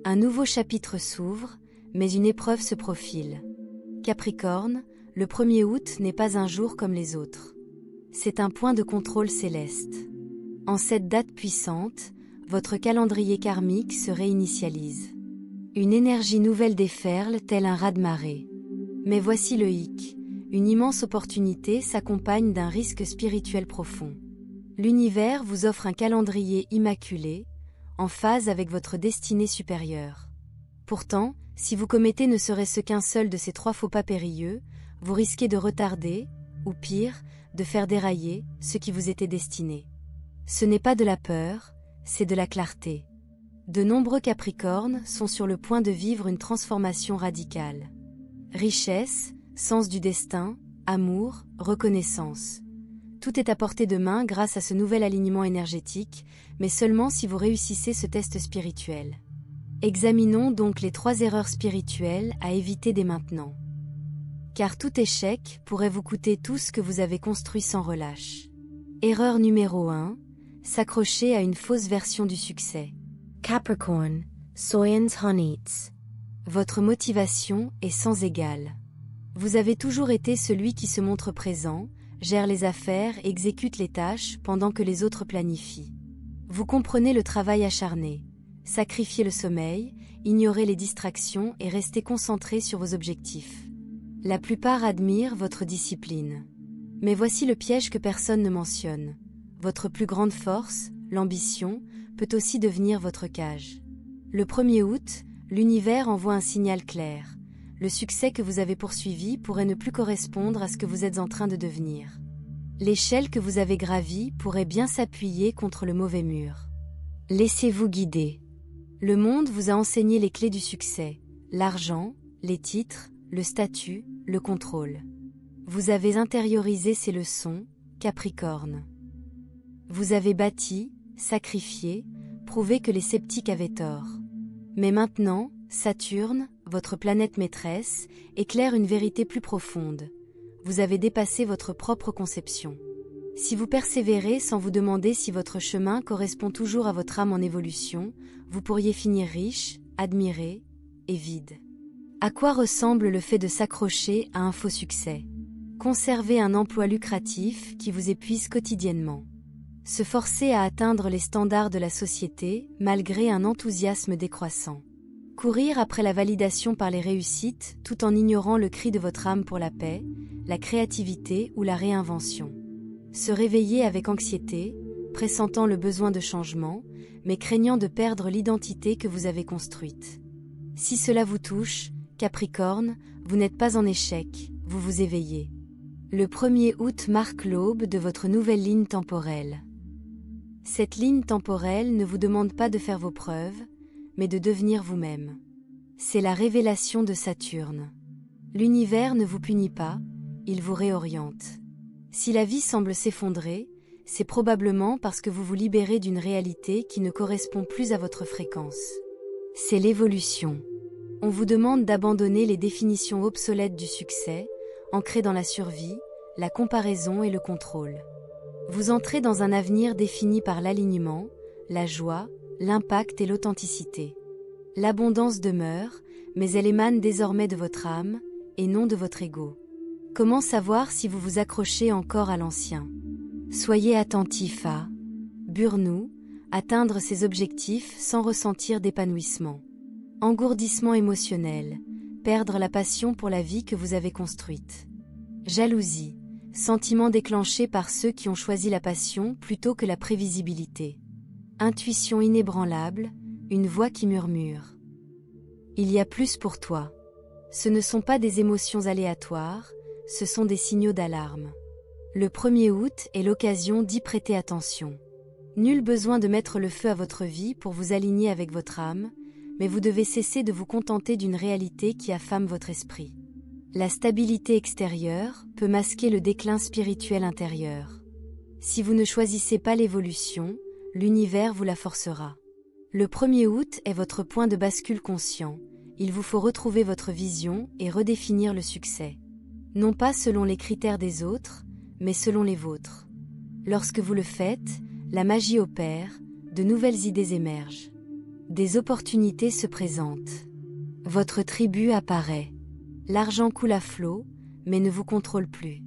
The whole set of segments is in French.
Un nouveau chapitre s'ouvre, mais une épreuve se profile. Capricorne, le 1er août n'est pas un jour comme les autres. C'est un point de contrôle céleste. En cette date puissante, votre calendrier karmique se réinitialise. Une énergie nouvelle déferle tel un raz-de-marée. Mais voici le hic. Une immense opportunité s'accompagne d'un risque spirituel profond. L'univers vous offre un calendrier immaculé, en phase avec votre destinée supérieure. Pourtant, si vous commettez ne serait-ce qu'un seul de ces 3 faux pas périlleux, vous risquez de retarder, ou pire, de faire dérailler ce qui vous était destiné. Ce n'est pas de la peur, c'est de la clarté. De nombreux Capricornes sont sur le point de vivre une transformation radicale. Richesse, sens du destin, amour, reconnaissance. Tout est à portée de main grâce à ce nouvel alignement énergétique, mais seulement si vous réussissez ce test spirituel. Examinons donc les 3 erreurs spirituelles à éviter dès maintenant. Car tout échec pourrait vous coûter tout ce que vous avez construit sans relâche. Erreur numéro 1, s'accrocher à une fausse version du succès. Capricorn, Soyens Honits. Votre motivation est sans égale. Vous avez toujours été celui qui se montre présent, gère les affaires et exécute les tâches pendant que les autres planifient. Vous comprenez le travail acharné, sacrifiez le sommeil, ignorez les distractions et restez concentré sur vos objectifs. La plupart admirent votre discipline. Mais voici le piège que personne ne mentionne. Votre plus grande force, l'ambition, peut aussi devenir votre cage. Le 1er août, l'univers envoie un signal clair. Le succès que vous avez poursuivi pourrait ne plus correspondre à ce que vous êtes en train de devenir. L'échelle que vous avez gravie pourrait bien s'appuyer contre le mauvais mur. Laissez-vous guider. Le monde vous a enseigné les clés du succès, l'argent, les titres, le statut, le contrôle. Vous avez intériorisé ces leçons, Capricorne. Vous avez bâti, sacrifié, prouvé que les sceptiques avaient tort. Mais maintenant, Saturne, votre planète maîtresse, éclaire une vérité plus profonde. Vous avez dépassé votre propre conception. Si vous persévérez sans vous demander si votre chemin correspond toujours à votre âme en évolution, vous pourriez finir riche, admiré et vide. À quoi ressemble le fait de s'accrocher à un faux succès? Conserver un emploi lucratif qui vous épuise quotidiennement. Se forcer à atteindre les standards de la société malgré un enthousiasme décroissant. Courir après la validation par les réussites tout en ignorant le cri de votre âme pour la paix, la créativité ou la réinvention. Se réveiller avec anxiété, pressentant le besoin de changement, mais craignant de perdre l'identité que vous avez construite. Si cela vous touche, Capricorne, vous n'êtes pas en échec, vous vous éveillez. Le 1er août marque l'aube de votre nouvelle ligne temporelle. Cette ligne temporelle ne vous demande pas de faire vos preuves, mais de devenir vous-même. C'est la révélation de Saturne. L'univers ne vous punit pas, il vous réoriente. Si la vie semble s'effondrer, c'est probablement parce que vous vous libérez d'une réalité qui ne correspond plus à votre fréquence. C'est l'évolution. On vous demande d'abandonner les définitions obsolètes du succès, ancrées dans la survie, la comparaison et le contrôle. Vous entrez dans un avenir défini par l'alignement, la joie, l'impact et l'authenticité. L'abondance demeure, mais elle émane désormais de votre âme, et non de votre ego. Comment savoir si vous vous accrochez encore à l'ancien? Soyez attentif à burn-out, atteindre ses objectifs sans ressentir d'épanouissement. Engourdissement émotionnel, perdre la passion pour la vie que vous avez construite. Jalousie, sentiment déclenché par ceux qui ont choisi la passion plutôt que la prévisibilité. Intuition inébranlable, une voix qui murmure. Il y a plus pour toi. Ce ne sont pas des émotions aléatoires, ce sont des signaux d'alarme. Le 1er août est l'occasion d'y prêter attention. Nul besoin de mettre le feu à votre vie pour vous aligner avec votre âme, mais vous devez cesser de vous contenter d'une réalité qui affame votre esprit. La stabilité extérieure peut masquer le déclin spirituel intérieur. Si vous ne choisissez pas l'évolution, l'univers vous la forcera. Le 1er août est votre point de bascule conscient. Il vous faut retrouver votre vision et redéfinir le succès. Non pas selon les critères des autres, mais selon les vôtres. Lorsque vous le faites, la magie opère, de nouvelles idées émergent. Des opportunités se présentent. Votre tribu apparaît. L'argent coule à flot, mais ne vous contrôle plus.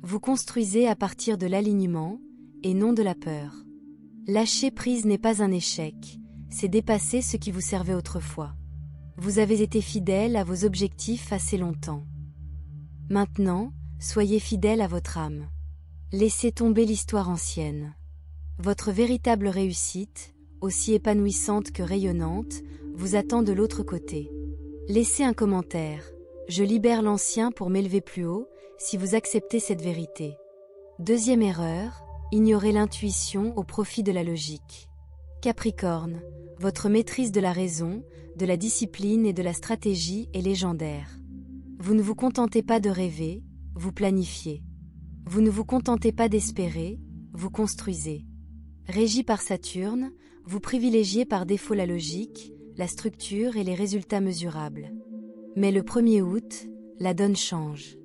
Vous construisez à partir de l'alignement, et non de la peur. Lâcher prise n'est pas un échec, c'est dépasser ce qui vous servait autrefois. Vous avez été fidèle à vos objectifs assez longtemps. Maintenant, soyez fidèle à votre âme. Laissez tomber l'histoire ancienne. Votre véritable réussite, aussi épanouissante que rayonnante, vous attend de l'autre côté. Laissez un commentaire. Je libère l'ancien pour m'élever plus haut, si vous acceptez cette vérité. Deuxième erreur, ignorez l'intuition au profit de la logique. Capricorne, votre maîtrise de la raison, de la discipline et de la stratégie est légendaire. Vous ne vous contentez pas de rêver, vous planifiez. Vous ne vous contentez pas d'espérer, vous construisez. Régi par Saturne, vous privilégiez par défaut la logique, la structure et les résultats mesurables. Mais le 1er août, la donne change.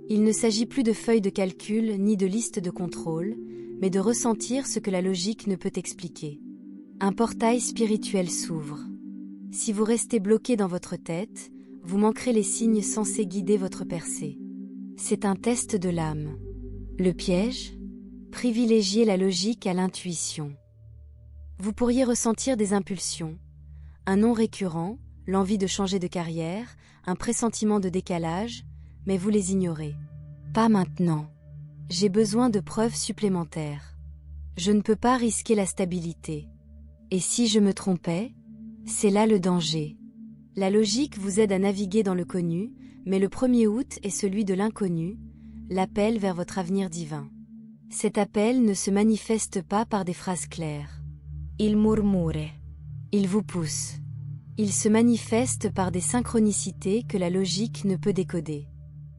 Il ne s'agit plus de feuilles de calcul ni de listes de contrôle, mais de ressentir ce que la logique ne peut expliquer. Un portail spirituel s'ouvre. Si vous restez bloqué dans votre tête, vous manquerez les signes censés guider votre percée. C'est un test de l'âme. Le piège ? Privilégiez la logique à l'intuition. Vous pourriez ressentir des impulsions, un nom récurrent, l'envie de changer de carrière, un pressentiment de décalage, mais vous les ignorez. Pas maintenant. J'ai besoin de preuves supplémentaires. Je ne peux pas risquer la stabilité. Et si je me trompais ? C'est là le danger. La logique vous aide à naviguer dans le connu, mais le 1er août est celui de l'inconnu, l'appel vers votre avenir divin. Cet appel ne se manifeste pas par des phrases claires. Il murmure. Il vous pousse. Il se manifeste par des synchronicités que la logique ne peut décoder.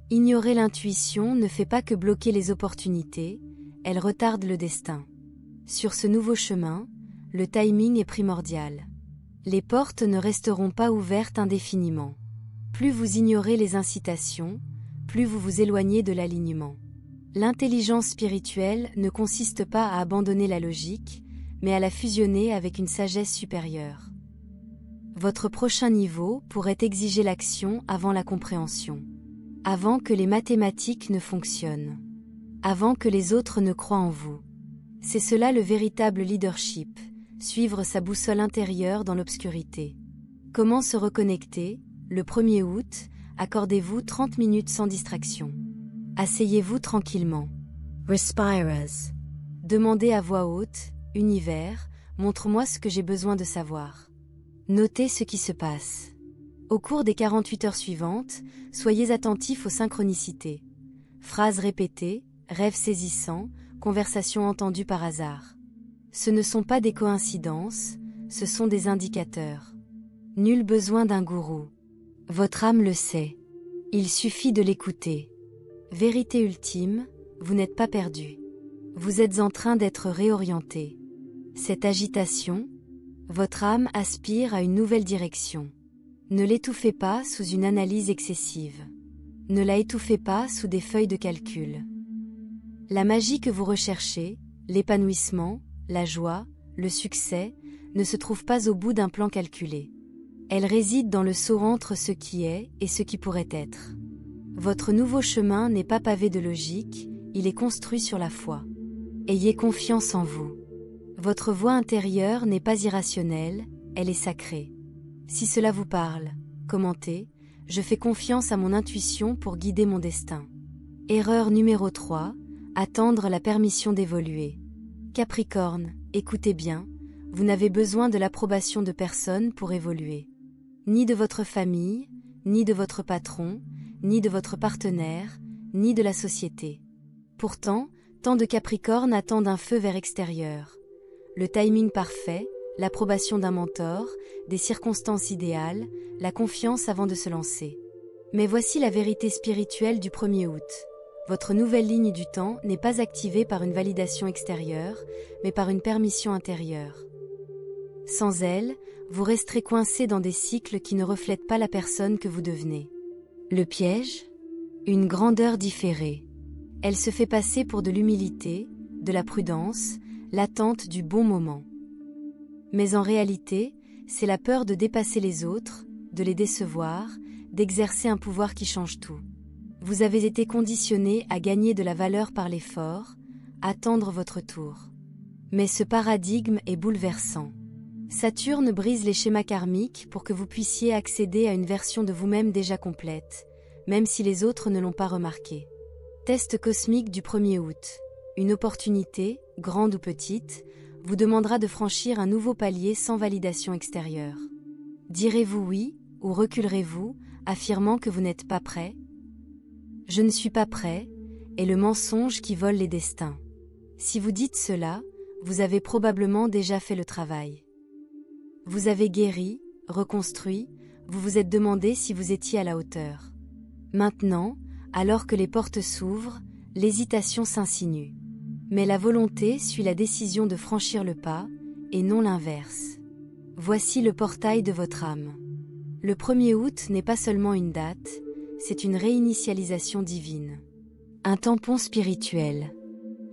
Ignorer l'intuition ne fait pas que bloquer les opportunités, elle retarde le destin. Sur ce nouveau chemin, le timing est primordial. Les portes ne resteront pas ouvertes indéfiniment. Plus vous ignorez les incitations, plus vous vous éloignez de l'alignement. L'intelligence spirituelle ne consiste pas à abandonner la logique, mais à la fusionner avec une sagesse supérieure. Votre prochain niveau pourrait exiger l'action avant la compréhension. Avant que les mathématiques ne fonctionnent. Avant que les autres ne croient en vous. C'est cela le véritable leadership, suivre sa boussole intérieure dans l'obscurité. Comment se reconnecter ? Le 1er août, accordez-vous 30 minutes sans distraction. Asseyez-vous tranquillement. Respiras. Demandez à voix haute, univers, montre-moi ce que j'ai besoin de savoir. Notez ce qui se passe. Au cours des 48 heures suivantes, soyez attentifs aux synchronicités. Phrases répétées, rêves saisissants, conversations entendues par hasard. Ce ne sont pas des coïncidences, ce sont des indicateurs. Nul besoin d'un gourou. Votre âme le sait. Il suffit de l'écouter. Vérité ultime, vous n'êtes pas perdu. Vous êtes en train d'être réorienté. Cette agitation, votre âme aspire à une nouvelle direction. Ne l'étouffez pas sous une analyse excessive. Ne la étouffez pas sous des feuilles de calcul. La magie que vous recherchez, l'épanouissement, la joie, le succès, ne se trouve pas au bout d'un plan calculé. Elle réside dans le saut entre ce qui est et ce qui pourrait être. Votre nouveau chemin n'est pas pavé de logique, il est construit sur la foi. Ayez confiance en vous. Votre voix intérieure n'est pas irrationnelle, elle est sacrée. Si cela vous parle, commentez, je fais confiance à mon intuition pour guider mon destin. Erreur numéro 3, attendre la permission d'évoluer. Capricorne, écoutez bien, vous n'avez besoin de l'approbation de personne pour évoluer. Ni de votre famille, ni de votre patron, ni de votre partenaire, ni de la société. Pourtant, tant de Capricornes attendent un feu vert extérieur. Le timing parfait, l'approbation d'un mentor, des circonstances idéales, la confiance avant de se lancer. Mais voici la vérité spirituelle du 1er août. Votre nouvelle ligne du temps n'est pas activée par une validation extérieure, mais par une permission intérieure. Sans elle, vous resterez coincé dans des cycles qui ne reflètent pas la personne que vous devenez. Le piège ? Une grandeur différée. Elle se fait passer pour de l'humilité, de la prudence, l'attente du bon moment. Mais en réalité, c'est la peur de dépasser les autres, de les décevoir, d'exercer un pouvoir qui change tout. Vous avez été conditionné à gagner de la valeur par l'effort, attendre votre tour. Mais ce paradigme est bouleversant. Saturne brise les schémas karmiques pour que vous puissiez accéder à une version de vous-même déjà complète, même si les autres ne l'ont pas remarqué. Test cosmique du 1er août. Une opportunité, grande ou petite, vous demandera de franchir un nouveau palier sans validation extérieure. Direz-vous oui, ou reculerez-vous, affirmant que vous n'êtes pas prêt ? Je ne suis pas prêt, est le mensonge qui vole les destins. Si vous dites cela, vous avez probablement déjà fait le travail. Vous avez guéri, reconstruit, vous vous êtes demandé si vous étiez à la hauteur. Maintenant, alors que les portes s'ouvrent, l'hésitation s'insinue. Mais la volonté suit la décision de franchir le pas, et non l'inverse. Voici le portail de votre âme. Le 1er août n'est pas seulement une date, c'est une réinitialisation divine. Un tampon spirituel.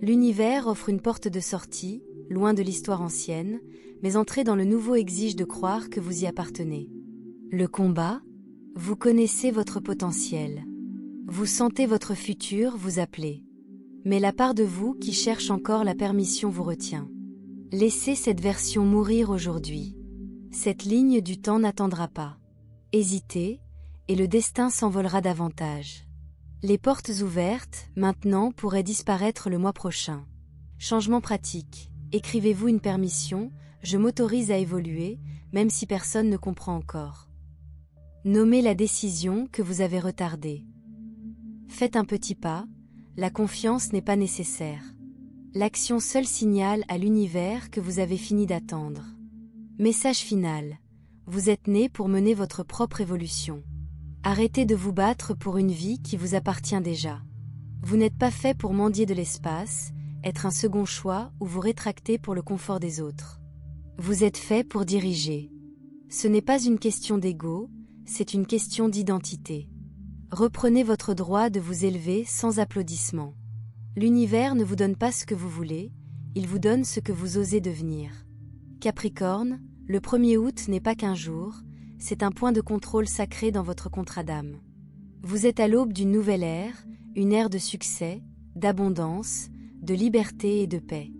L'univers offre une porte de sortie, loin de l'histoire ancienne, mais entrer dans le nouveau exige de croire que vous y appartenez. Le combat, vous connaissez votre potentiel. Vous sentez votre futur vous appeler. Mais la part de vous qui cherche encore la permission vous retient. Laissez cette version mourir aujourd'hui. Cette ligne du temps n'attendra pas. Hésitez, et le destin s'envolera davantage. Les portes ouvertes, maintenant, pourraient disparaître le mois prochain. Changement pratique. Écrivez-vous une permission, je m'autorise à évoluer, même si personne ne comprend encore. Nommez la décision que vous avez retardée. Faites un petit pas, la confiance n'est pas nécessaire. L'action seule signale à l'univers que vous avez fini d'attendre. Message final. Vous êtes né pour mener votre propre évolution. Arrêtez de vous battre pour une vie qui vous appartient déjà. Vous n'êtes pas fait pour mendier de l'espace, être un second choix ou vous rétracter pour le confort des autres. Vous êtes fait pour diriger. Ce n'est pas une question d'ego, c'est une question d'identité. Reprenez votre droit de vous élever sans applaudissements. L'univers ne vous donne pas ce que vous voulez, il vous donne ce que vous osez devenir. Capricorne, le 1er août n'est pas qu'un jour, c'est un point de contrôle sacré dans votre contrat d'âme. Vous êtes à l'aube d'une nouvelle ère, une ère de succès, d'abondance, de liberté et de paix.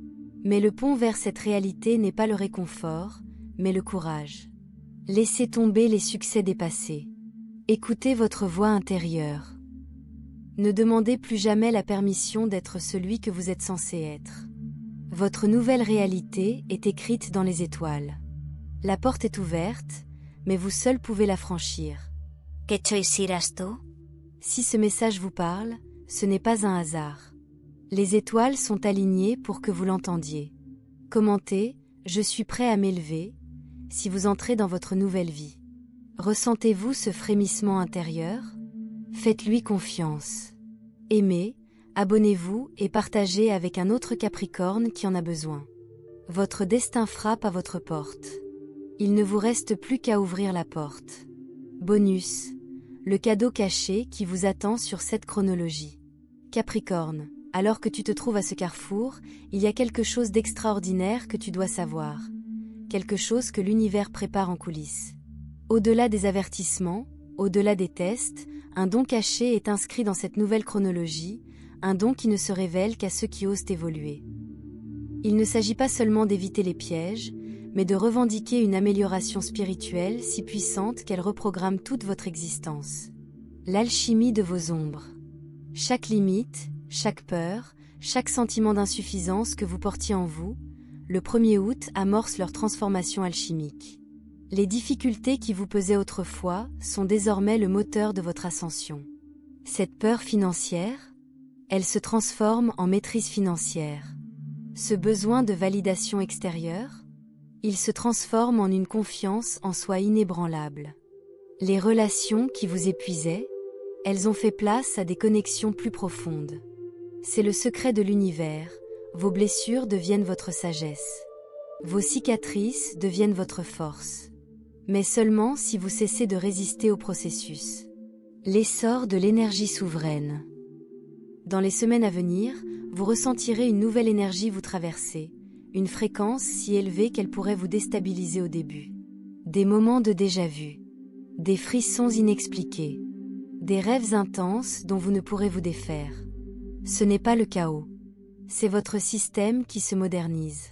Mais le pont vers cette réalité n'est pas le réconfort, mais le courage. Laissez tomber les succès dépassés. Écoutez votre voix intérieure. Ne demandez plus jamais la permission d'être celui que vous êtes censé être. Votre nouvelle réalité est écrite dans les étoiles. La porte est ouverte, mais vous seul pouvez la franchir. ¿Qué choisirás tú? Si ce message vous parle, ce n'est pas un hasard. Les étoiles sont alignées pour que vous l'entendiez. Commentez « Je suis prêt à m'élever » si vous entrez dans votre nouvelle vie. Ressentez-vous ce frémissement intérieur? Faites-lui confiance. Aimez, abonnez-vous et partagez avec un autre Capricorne qui en a besoin. Votre destin frappe à votre porte. Il ne vous reste plus qu'à ouvrir la porte. Bonus, le cadeau caché qui vous attend sur cette chronologie. Capricorne, alors que tu te trouves à ce carrefour, il y a quelque chose d'extraordinaire que tu dois savoir. Quelque chose que l'univers prépare en coulisses. Au-delà des avertissements, au-delà des tests, un don caché est inscrit dans cette nouvelle chronologie, un don qui ne se révèle qu'à ceux qui osent évoluer. Il ne s'agit pas seulement d'éviter les pièges, mais de revendiquer une amélioration spirituelle si puissante qu'elle reprogramme toute votre existence. L'alchimie de vos ombres. Chaque limite, chaque peur, chaque sentiment d'insuffisance que vous portiez en vous, le 1er août amorce leur transformation alchimique. Les difficultés qui vous pesaient autrefois sont désormais le moteur de votre ascension. Cette peur financière, elle se transforme en maîtrise financière. Ce besoin de validation extérieure, il se transforme en une confiance en soi inébranlable. Les relations qui vous épuisaient, elles ont fait place à des connexions plus profondes. C'est le secret de l'univers, vos blessures deviennent votre sagesse. Vos cicatrices deviennent votre force. Mais seulement si vous cessez de résister au processus. L'essor de l'énergie souveraine. Dans les semaines à venir, vous ressentirez une nouvelle énergie vous traverser, une fréquence si élevée qu'elle pourrait vous déstabiliser au début. Des moments de déjà-vu. Des frissons inexpliqués. Des rêves intenses dont vous ne pourrez vous défaire. Ce n'est pas le chaos. C'est votre système qui se modernise.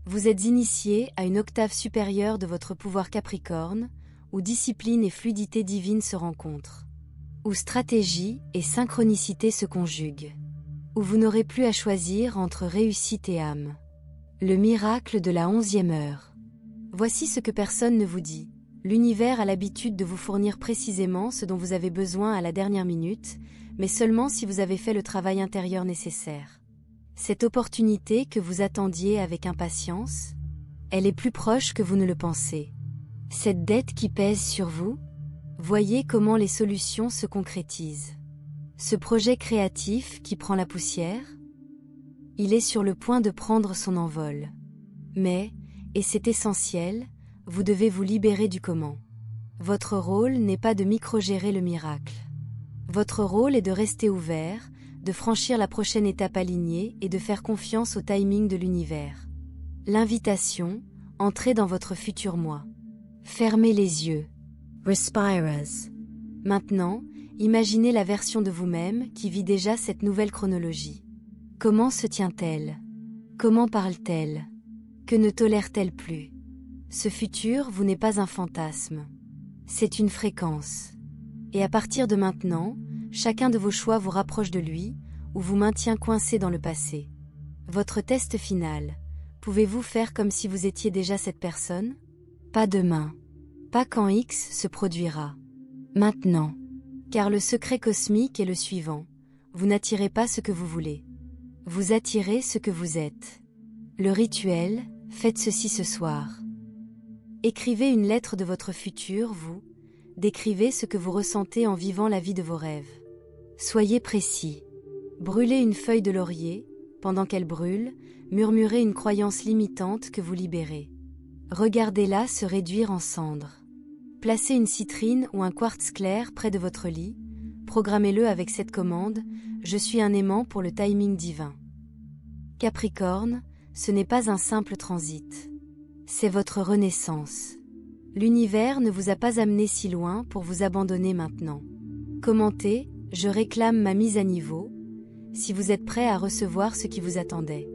Vous êtes initié à une octave supérieure de votre pouvoir Capricorne, où discipline et fluidité divine se rencontrent. Où stratégie et synchronicité se conjuguent. Où vous n'aurez plus à choisir entre réussite et âme. Le miracle de la 11e heure. Voici ce que personne ne vous dit. L'univers a l'habitude de vous fournir précisément ce dont vous avez besoin à la dernière minute, mais seulement si vous avez fait le travail intérieur nécessaire. Cette opportunité que vous attendiez avec impatience, elle est plus proche que vous ne le pensez. Cette dette qui pèse sur vous, voyez comment les solutions se concrétisent. Ce projet créatif qui prend la poussière, il est sur le point de prendre son envol. Mais, et c'est essentiel, vous devez vous libérer du comment. Votre rôle n'est pas de microgérer le miracle. Votre rôle est de rester ouvert, de franchir la prochaine étape alignée et de faire confiance au timing de l'univers. L'invitation, entrez dans votre futur moi. Fermez les yeux. Respirez. Maintenant, imaginez la version de vous-même qui vit déjà cette nouvelle chronologie. Comment se tient-elle? Comment parle-t-elle? Que ne tolère-t-elle plus? Ce futur vous n'est pas un fantasme. C'est une fréquence. Et à partir de maintenant, chacun de vos choix vous rapproche de lui, ou vous maintient coincé dans le passé. Votre test final. Pouvez-vous faire comme si vous étiez déjà cette personne? Pas demain. Pas quand X se produira. Maintenant. Car le secret cosmique est le suivant. Vous n'attirez pas ce que vous voulez. Vous attirez ce que vous êtes. Le rituel, faites ceci ce soir. Écrivez une lettre de votre futur, vous. Décrivez ce que vous ressentez en vivant la vie de vos rêves. Soyez précis. Brûlez une feuille de laurier, pendant qu'elle brûle, murmurez une croyance limitante que vous libérez. Regardez-la se réduire en cendres. Placez une citrine ou un quartz clair près de votre lit, programmez-le avec cette commande « Je suis un aimant pour le timing divin ». Capricorne, ce n'est pas un simple transit. C'est votre renaissance. L'univers ne vous a pas amené si loin pour vous abandonner maintenant. Commentez, je réclame ma mise à niveau, si vous êtes prêt à recevoir ce qui vous attendait.